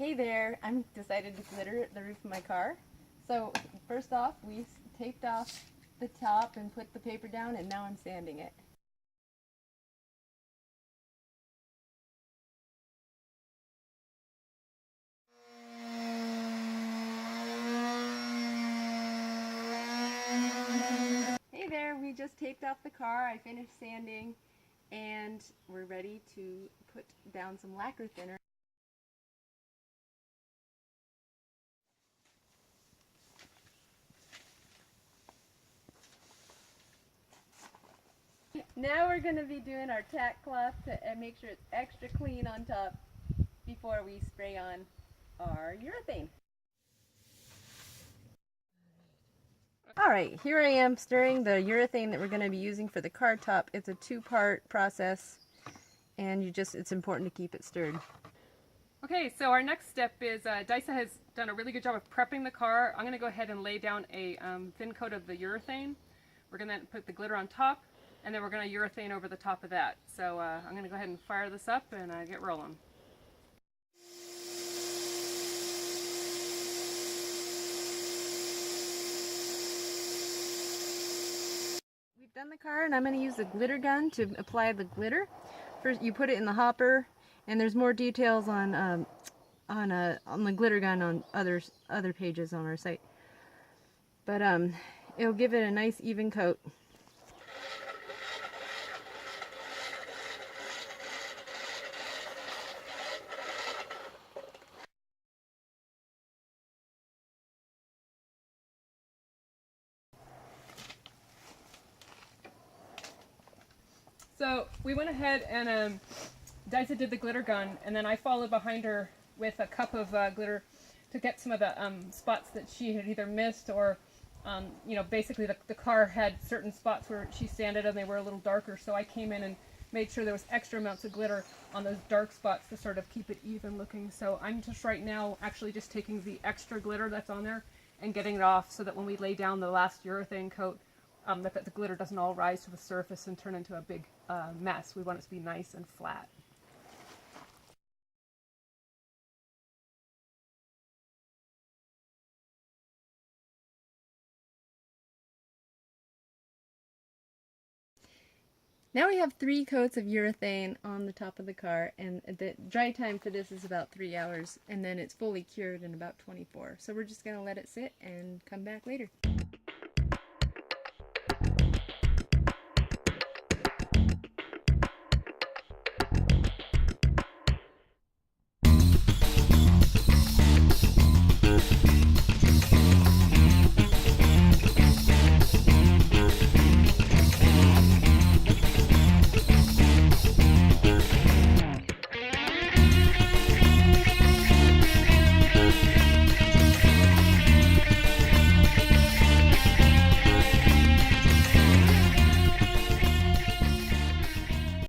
Hey there, I'm decided to glitter the roof of my car. So first off, we taped off the top and put the paper down, and now I'm sanding it. Hey there, we just taped off the car. I finished sanding and we're ready to put down some lacquer thinner. Now we're going to be doing our tack cloth to make sure it's extra clean on top before we spray on our urethane. Alright, here I am stirring the urethane that we're going to be using for the car top. It's a two-part process, and it's important to keep it stirred. Okay, so our next step is Dysa has done a really good job of prepping the car. I'm going to go ahead and lay down a thin coat of the urethane. We're going to put the glitter on top, and then we're going to urethane over the top of that. So I'm going to go ahead and fire this up and get rolling. We've done the car, and I'm going to use the glitter gun to apply the glitter. First, you put it in the hopper, and there's more details on the glitter gun on other pages on our site. But it'll give it a nice even coat. So we went ahead and Dysa did the glitter gun, and then I followed behind her with a cup of glitter to get some of the spots that she had either missed or, you know, basically the car had certain spots where she sanded and they were a little darker. So I came in and made sure there was extra amounts of glitter on those dark spots to sort of keep it even looking. So I'm just right now actually just taking the extra glitter that's on there and getting it off so that when we lay down the last urethane coat, that the glitter doesn't all rise to the surface and turn into a big mess. We want it to be nice and flat. Now we have 3 coats of urethane on the top of the car, and the dry time for this is about 3 hours, and then it's fully cured in about 24. So we're just going to let it sit and come back later.